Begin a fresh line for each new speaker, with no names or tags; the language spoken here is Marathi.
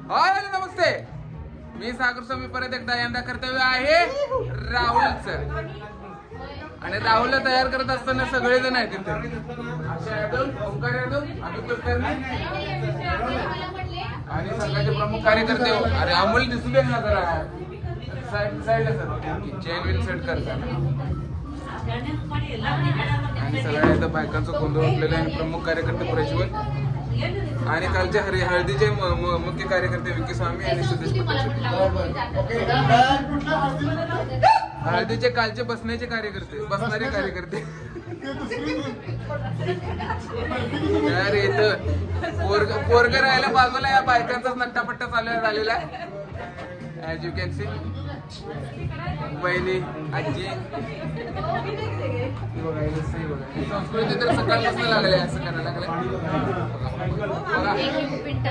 हाय नमस्ते, मी सागर स्वामी परत एकदा. यंदा कर्तव्य आहे राहुलचं. आणि राहुलला तयार करत असताना सगळेजण आहेत तिथे. आशा यादव, ओंकार यादव, अमित कुलकर्णी आणि संघाचे प्रमुख कार्यकर्ते. अरे अमोल दिसू दे ना जरा साईडला सर, चेन विल सेट करताना. आणि सगळ्या इथं बायकांचं गोंधळ उठलेलं आहे. प्रमुख कार्यकर्ते प्रज्वल आणि कालचे हळदीचे मुख्य कार्यकर्ते विकी स्वामी आणि सुदेश पटेल. हळदीचे कालचे बसण्याचे कार्यकर्ते, बसणारे कार्यकर्ते. अरे इथं पोरग राहायला बाजूला या बायकांचाच नट्टापट्टा झालेला आहे. ऍज यू कॅन सी बहिणी आजी संस्कृती तर सकाळपासून लागले असं करायला लागलं.
एक मिनिट